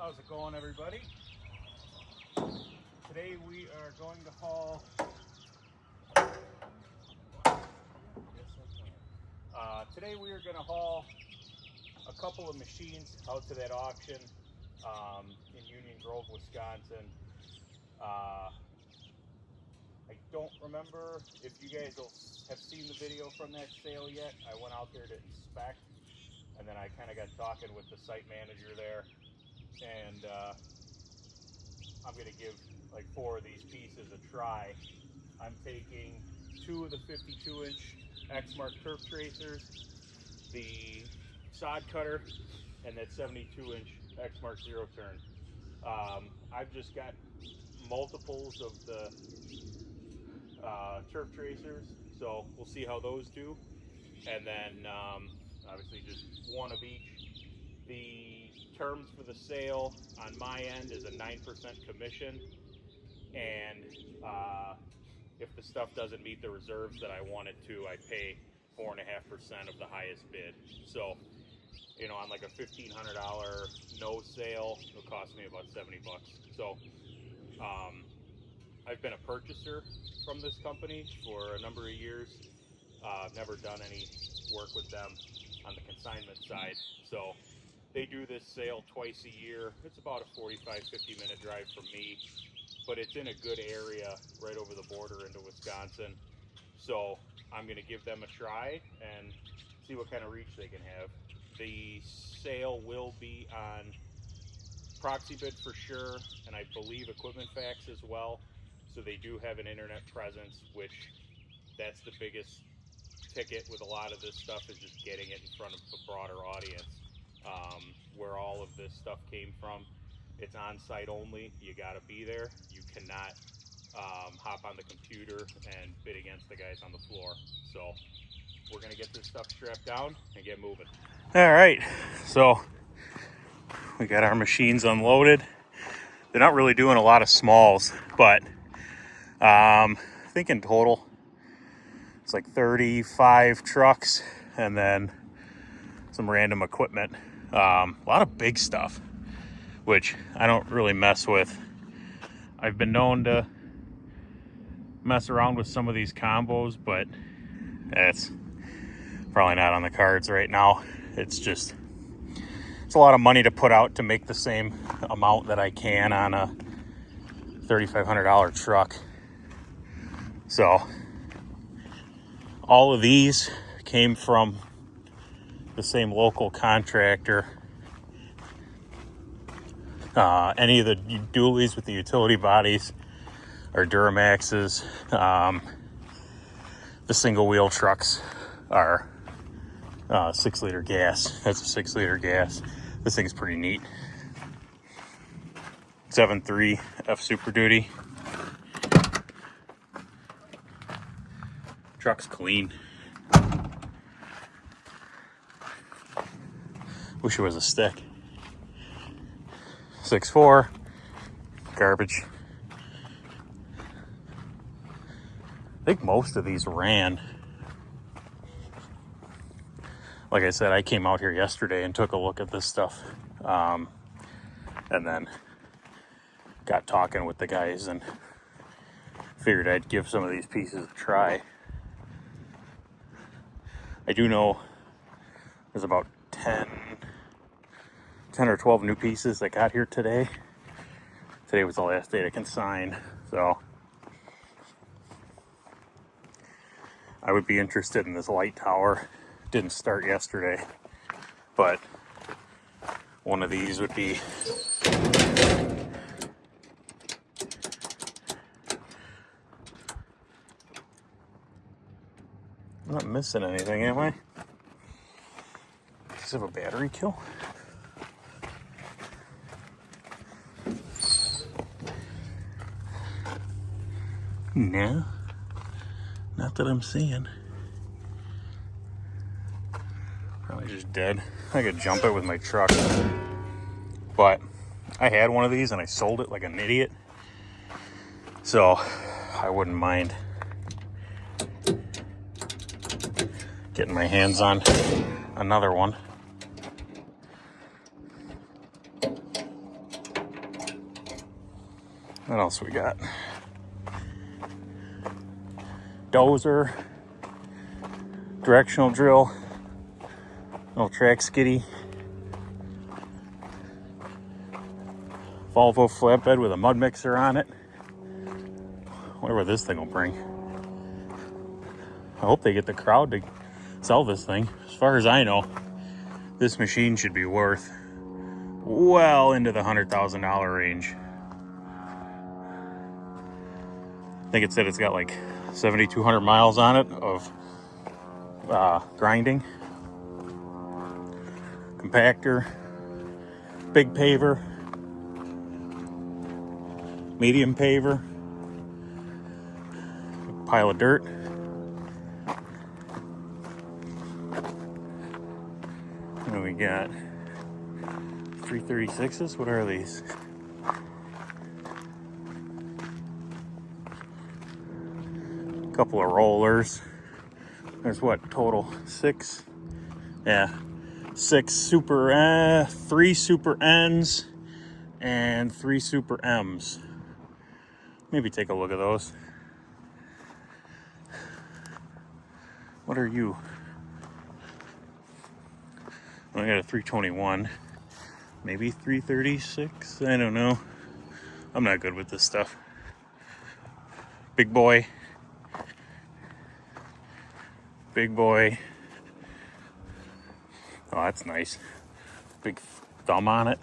How's it going, everybody? Today we are going to haul a couple of machines out to that auction in Union Grove, Wisconsin. I don't remember if you guys have seen the video from that sale yet. I went out there to inspect, and then I kind of got talking with the site manager there, and I'm going to give like 4 of these pieces a try. I'm taking 2 of the 52-inch Exmark turf tracers, the sod cutter, and that 72-inch Exmark zero turn. I've just got multiples of the turf tracers, so we'll see how those do. And then obviously just 1 of each. The terms for the sale on my end is a 9% commission, and if the stuff doesn't meet the reserves that I want it to, I pay 4.5% of the highest bid. So, you know, on like a $1,500 no sale, it'll cost me about 70 bucks. So, I've been a purchaser from this company for a number of years. I've never done any work with them on the consignment side. So they do this sale twice a year. It's about a 45-50 minute drive from me, but it's in a good area right over the border into Wisconsin. So I'm going to give them a try and see what kind of reach they can have. The sale will be on Proxibid for sure, and I believe Equipment Facts as well. So they do have an internet presence, which that's the biggest ticket with a lot of this stuff, is just getting it in front of a broader audience. Where all of this stuff came from, it's on site only. You got to be there. You cannot hop on the computer and bid against the guys on the floor. So we're going to get this stuff strapped down and get moving. All right, so we got our machines unloaded. They're not really doing a lot of smalls, but I think in total it's like 35 trucks and then some random equipment. A lot of big stuff, which I don't really mess with. I've been known to mess around with some of these combos, but it's probably not on the cards right now. It's a lot of money to put out to make the same amount that I can on a $3,500 truck. So all of these came from the same local contractor. Any of the dualies with the utility bodies are Duramaxes. The single wheel trucks are 6-liter gas. That's a 6-liter gas. This thing's pretty neat. 7.3 F Super Duty. Truck's clean. Wish it was a stick. 6.4, garbage. I think most of these ran. Like I said, I came out here yesterday and took a look at this stuff. And then got talking with the guys and figured I'd give some of these pieces a try. I do know there's about 10 or 12 new pieces that got here today. Today was the last day to consign, so I would be interested in this light tower. Didn't start yesterday, but one of these would be I'm not missing anything, am I? Does this have a battery kill? No, not that I'm seeing. Probably just dead. I could jump it with my truck, but I had one of these and I sold it like an idiot, so I wouldn't mind getting my hands on another one. What else we got? Dozer, directional drill, little track skiddy, Volvo flatbed with a mud mixer on it. Wonder what this thing will bring. I hope they get the crowd to sell this thing. As far as I know, this machine should be worth well into the $100,000 range. I think it said it's got like 7,200 miles on it of grinding. Compactor, big paver, medium paver, pile of dirt. And we got 336s. What are these? Couple of rollers. There's what total? 6? Yeah, 6 super, 3 super N's and 3 super M's. Maybe take a look at those. What are you? I got a 321. Maybe 336. I don't know. I'm not good with this stuff. Big boy. Big boy. Oh, that's nice. Big thumb on it.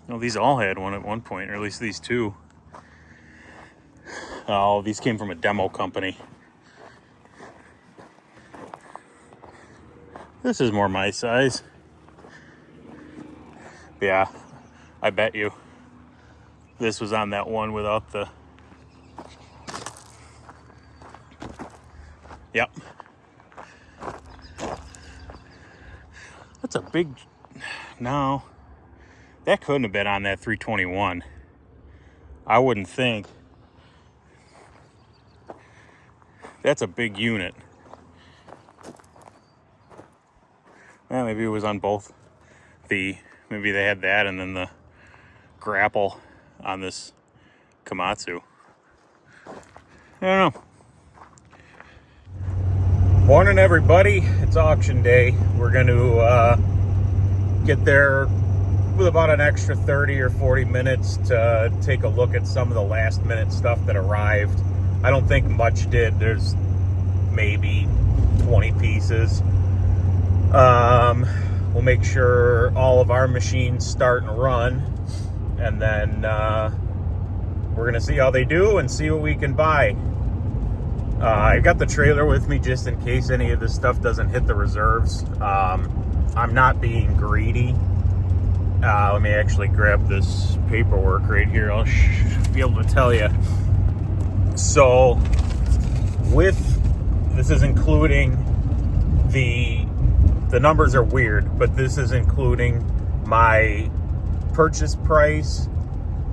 Oh, these all had one at one point, or at least these two. Oh, these came from a demo company. This is more my size. Yeah, I bet you this was on that one without the... Yep. That's a big... No. That couldn't have been on that 321. I wouldn't think. That's a big unit. Well, maybe it was on both. Maybe they had that and then the grapple on this Komatsu. I don't know. Morning, everybody. It's auction day. We're going to get there with about an extra 30 or 40 minutes to take a look at some of the last minute stuff that arrived. I don't think much did. There's maybe 20 pieces. We'll make sure all of our machines start and run, and then we're gonna see how they do and see what we can buy. I got the trailer with me just in case any of this stuff doesn't hit the reserves. I'm not being greedy. Let me actually grab this paperwork right here. I'll be able to tell you. So this is including the numbers are weird, but this is including my purchase price,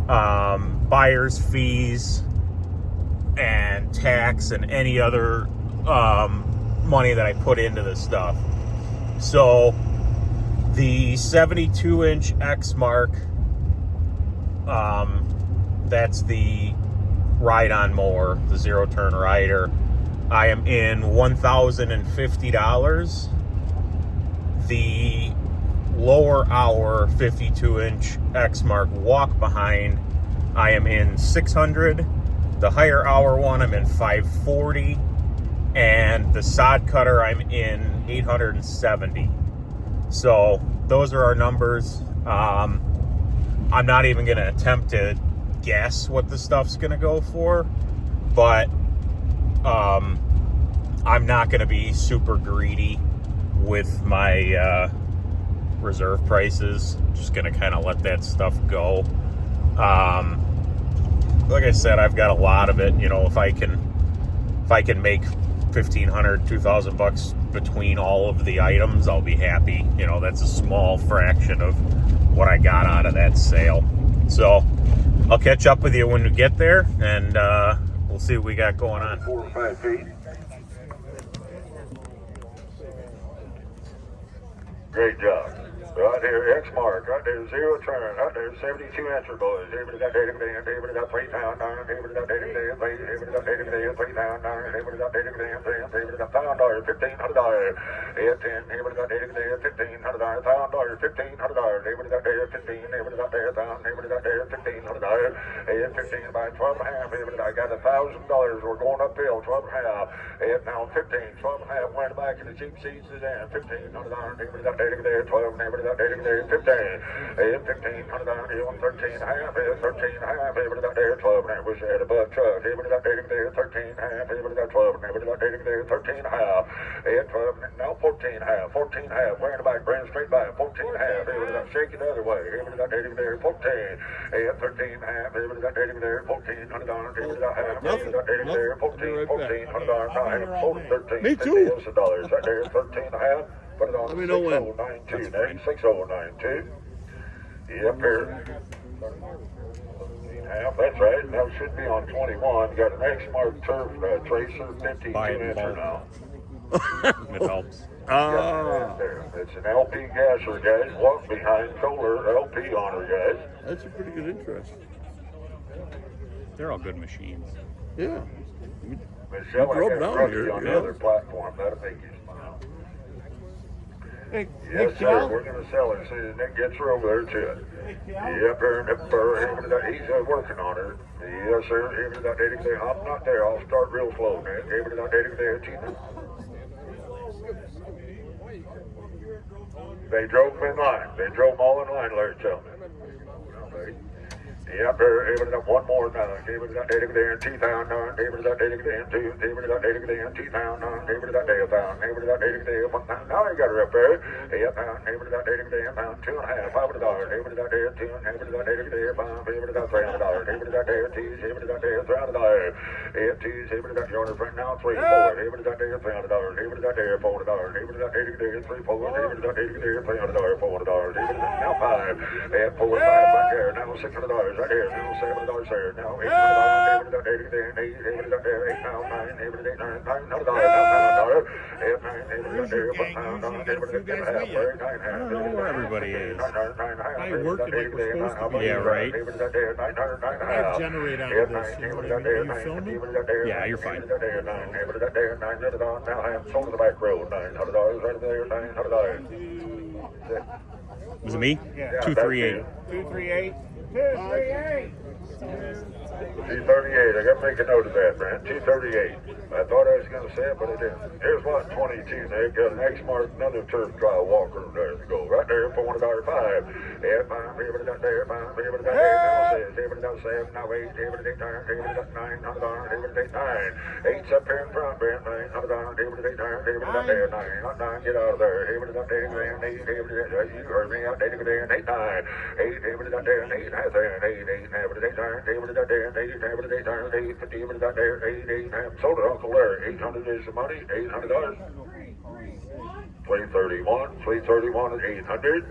buyer's fees, and tax, and any other money that I put into this stuff. So the 72-inch Exmark, that's the ride-on mower, the zero-turn rider. I am in $1,050. The lower hour 52-inch Exmark walk behind, I am in $600. The higher hour one, I'm in $540, and the sod cutter, I'm in $870. So those are our numbers. I'm not even going to attempt to guess what the stuff's going to go for, but I'm not going to be super greedy with my reserve prices. Just gonna kind of let that stuff go. Like I said, I've got a lot of it. You know, if I can make $1,500, $2,000 between all of the items, I'll be happy. You know, that's a small fraction of what I got out of that sale. So I'll catch up with you when we get there, and we'll see what we got going on. 4 or 5 feet. Great job. Right here, X mark, right there, zero turn, right there, 72 incher boys. Everybody got dating there, everybody got 3 pound iron, everybody got dating there, everybody got dating there, 3 pound iron, everybody got dating there, everybody got $1,000, $1,500. 10, everybody got dating there, $1,500, $1,000, $1,500. Everybody got there, 15, everybody got there, 1,000, everybody got there, $1,500. 15 by 12 and a half, everybody got $1,000. We're going uphill, 12 and a half. Now 15, 12 and a half, went back in the cheap seats is in, $1,500. Everybody got dating there, 12, everybody got dating there, 15. $1,500, you want 13 and a half, 13 and a half, everybody got there, 12 and a half. Wish I had a buck truck. Everybody got dating there, 13 and a half, everybody got 12, and everybody got dating there, 13 and a half. 12, now 14 and a half, 14 and a half, wearing the back, bring straight back, 14 and a half, everybody got shaking the other way, everybody got dating there, 14, 13 and a half, everybody got dating there, $1,400, everybody got half, everybody got dating there, $1,400, now half, sold at 13, Me too. $50 right there, 13 and a half, put it on Let me know when. 6092, next, 6092, yep, here. Half, that's right. Now should be on 21. You got an X-Mark Turf Tracer 52 incher now. It helps. It's an LP gasser, guys. Walk behind Kohler LP on her, guys. That's a pretty good interest. They're all good machines. Yeah. Michelle, I drove got down Rusty here, on yeah. the other platform. That'll make you smile. Hey, Yes, sir. We're going to sell it as soon as Nick gets her over there to it. Yep, he's working on her. Yes, sir. Everybody got dating there. I'm not there. I'll start real slow, Nick. Everybody got dating there. They drove them in line. They drove them all in line, Larry, tell me. Yep, everybody got one more now. Everybody got dating there in T-Town now. Everybody got dating there in two. Everybody got dating there in T-Town now. Everybody got dating there. Everybody got dating there. Now they got her up there. Yep, everybody got dating there. $2.5, $500. Everybody got there two. Everybody got dating there. Everybody got $300. Everybody got there twos. Everybody got there $300. Yep, twos. Everybody got your friend now 3, 4. Everybody got there $300. Everybody got there $400. Everybody got dating there 3, 4. Everybody got dating there $300. $400. Everybody now 5. Yep, 4, 5 right there. Now $600. Right here, now $700 there, now $800, everybody got $80 there, everybody got there, $8 now, $9, everybody got $900, now $900, everybody got there, $1, everybody got $10.5, $9.5, I don't know where everybody is. I work like we're supposed to be. Yeah, right. Everybody got there, $900, I generate out of this. You know what I mean? Are you filming? Yeah, you're fine. Everybody got there, $900, now I have sold to the back road, $900 right there, $900. Was it me? Yeah, 238. 238. 238. 238. I got to make a note of that, man. 238. I thought I was going to say it, but I didn't. Here's lot 22. They got an X-Mark, another turf trial walker there to go. Right there, $400 5. Yeah, 5. Everybody got there. 5. Everybody got there. Now 6. Everybody got 7. Now 8. Everybody got 9. Everybody got $900. Everybody got 9. 8's up here in front, man. $900. Everybody got 9. Everybody got there. 9. Not 9. Get out of there. Everybody got there. 8. Everybody got there. You heard me out. Everybody got there. 8. 9. 8. Everybody got there. 8. 8. 8. Everybody got there. Everybody got there. 8. Everybody got there. 8. 50. Everybody got there. 8. 8. Sold it, Uncle Larry. 800 is the money. $800. 331. 331 is 800.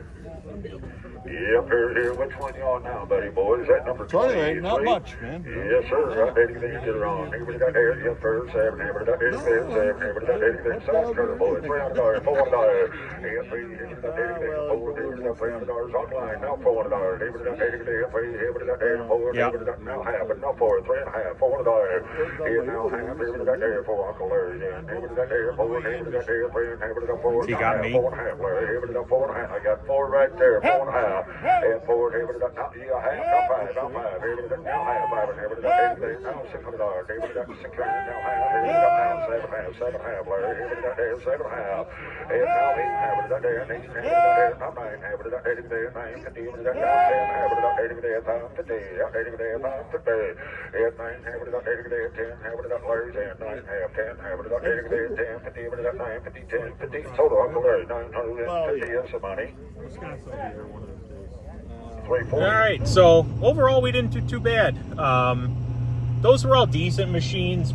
Yep, here. Which one you on now, buddy boy? Is that number 20? Not much, man. Yes, sir. Right there, you get it wrong. Everybody got there. Yep, first 7. Everybody got there. 7. Everybody got there. South Carolina boy. $300. $400. Yep, everybody got there. 4. Everybody got $300 online. Now $400. Everybody got there. 3. Everybody got there. 4. Everybody got now half, but no 4. 3.5. $400. Here now half. Everybody got there. 4. Uncle Larry. Everybody got there. 4. Everybody got there. 3. Everybody got 4. You got me. 4.5. Larry. Everybody got 4.5. I got 4 right there. 4.5. And 4. Everybody got now half. Now 5. Everybody got now half. 5. And everybody got everything now $600. Everybody got 600 now half. Everybody got now 7.5. Larry. Everybody got there 7.5. And now 8. Everybody got there 8. Everybody got there now 9. Everybody got 8 there 9. 50. Everybody got now 10. Everybody got 8 there 50. 8 there 50. And 9. Everybody got 8 there 10. Everybody got Larry's and 9 half 10. Everybody got 8 there 10. 50. Everybody got 9. 50. 10. 50. Total Uncle Larry 950 is the money. Wisconsin will be here one of those days. 340. All right, so overall we didn't do too bad. Those were all decent machines.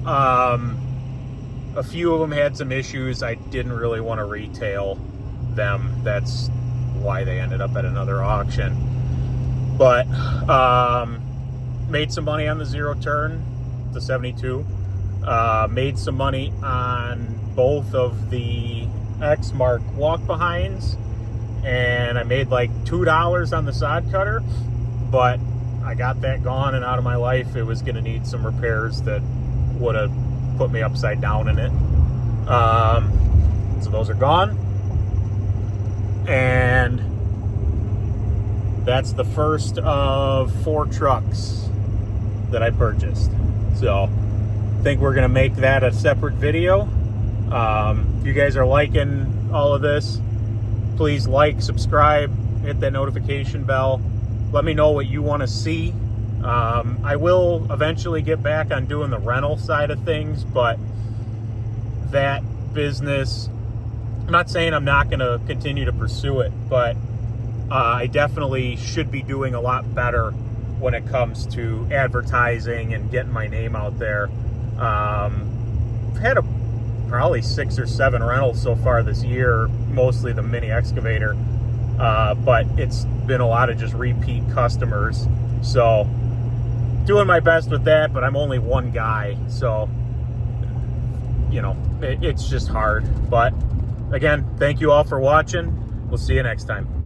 A few of them had some issues. I didn't really want to retail them. That's why they ended up at another auction. But made some money on the zero turn, the 72. Made some money on both of the X-Mark walk behinds and I made like $2 on the sod cutter, but I got that gone and out of my life. It was going to need some repairs that would have put me upside down in it. So those are gone. And that's the first of 4 trucks that I purchased. So I think we're going to make that a separate video. If you guys are liking all of this, please like, subscribe, hit that notification bell. Let me know what you want to see. I will eventually get back on doing the rental side of things, but that business, I'm not saying I'm not going to continue to pursue it, but I definitely should be doing a lot better when it comes to advertising and getting my name out there. I've had probably 6 or 7 rentals so far this year, mostly the mini excavator, but it's been a lot of just repeat customers. So doing my best with that, but I'm only one guy, so you know, it's just hard. But again, thank you all for watching. We'll see you next time.